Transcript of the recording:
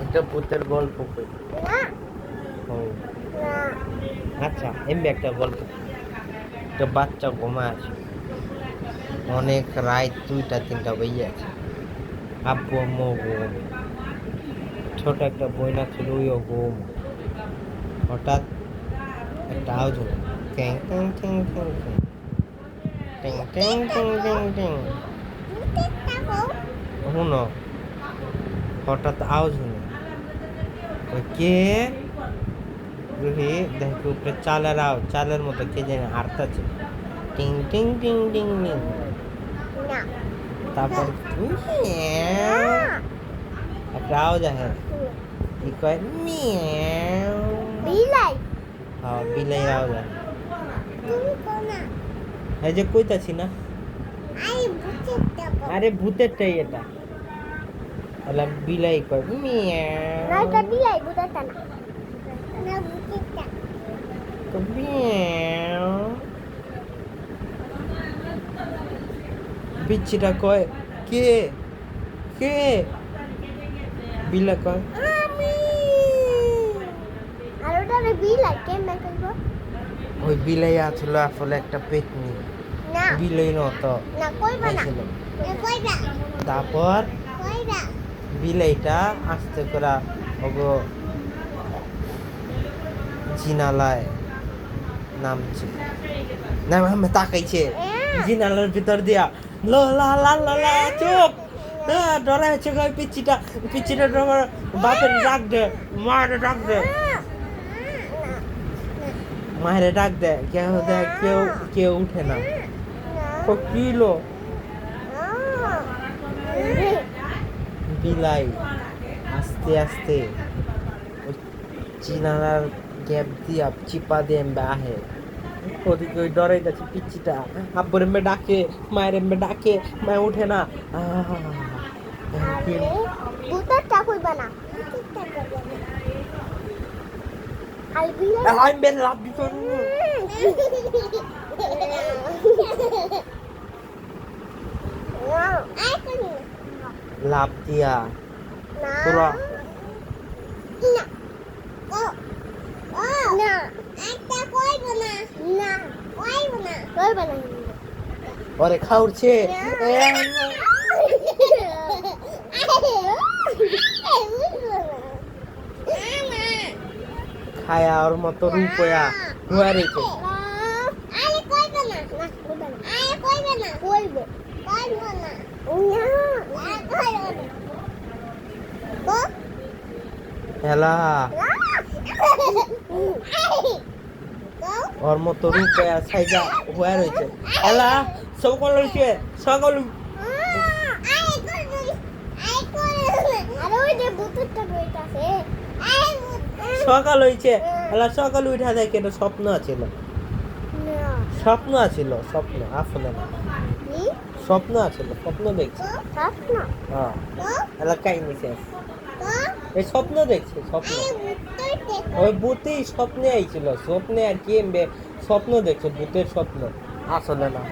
এটা ভূতের গল্প কই না ও না আচ্ছা এমনি একটা গল্প একটা বাচ্চা ঘুমা আছে অনেক রাত 2টা 3টা বেজে আছে আব্বু আম্মু ঘুম ছোট একটা বইনা ছিল ওইও ঘুম হঠাৎ একটা আওয়াজ হলো ট্যাং ট্যাং ট্যাং ট্যাং ট্যাং ট্যাং ট্যাং ট্যাং ট্যাং শুনো হঠাৎ আওয়াজ হলো কে রুহি দেখো উপরে চালের আওয়াজ চালের মতো কে জানে আর্তাছে টিং টিং টিং টিং টিং না তারপর একটা আওয়াজ আছে কি কয় মিয়াও বিলাই হ্যাঁ বিলাই আওয়াজ আছে তুমি কোনা এই যে কইতাছি না আই বুঝতে পারো আরে ভূতেরটাই এটা এলা বিলাই কয় মিয়াও না এটা বিলাই বুঝতে না না বুঝতে তো মিয়াও বিচ্ছিটা কয় কে কে বিলা কয় আমি আর ওটা বিলাই কেমন করবো ওই বিলাই আসলে আসলে একটা পেতনি না বিলাই নত না কইবা না কইবা তারপর কইবা বিলাইটা আস্তে করে ওগো জিনালায় নামছে না আমি তাকাইছে জিনালার ভিতর দিয়া লো লা লা লা লা চুপ ডরা আছে কই পিচ্চিটা পিচ্চিটা ডরা বাপের ডাক দে মায়ের ডাক দে মায়ের ডাক দে কেউ দেখ কেউ কেউ উঠে না তো কিলো বিলাই আস্তে আস্তে ওই চিনালার গ্যাপ দিয়া চিপা দিয়ে আহে ওদিকে ওই ডরাই যাচ্ছে পিচ্চিটা আব্বুর এমবে ডাকে মায়ের এমবে ডাকে মায় উঠে না বুতাটা কইবা না আর বিলাই আমি বের লাভ দিত আই কইনি লাভ দিয়া না তোরা না ও ও না একটা কইব না না কইব না কইব না ওরে খাউরছে খায়া ওর মতো রূপয়া হুয়া রেখে আরে কইব না না কইব না আরে কইব না কইব কইব না না কইব না তো হেলা ওর মতো রূপয়া সাইজা হুয়া রয়েছে হেলা সকল হইছে সকল সকাল হইছে হেলা সকাল উঠা যায় কেন স্বপ্ন আছিল স্বপ্ন আছিল স্বপ্ন আসলে না স্বপ্ন আছিল স্বপ্ন দেখছি হ্যাঁ হেলা কাহিনী শেষ এই স্বপ্ন দেখছি স্বপ্ন ওই ভূতেই স্বপ্নে আইছিল স্বপ্নে আর কি এমবে স্বপ্ন দেখছে ভূতের স্বপ্ন আসলে না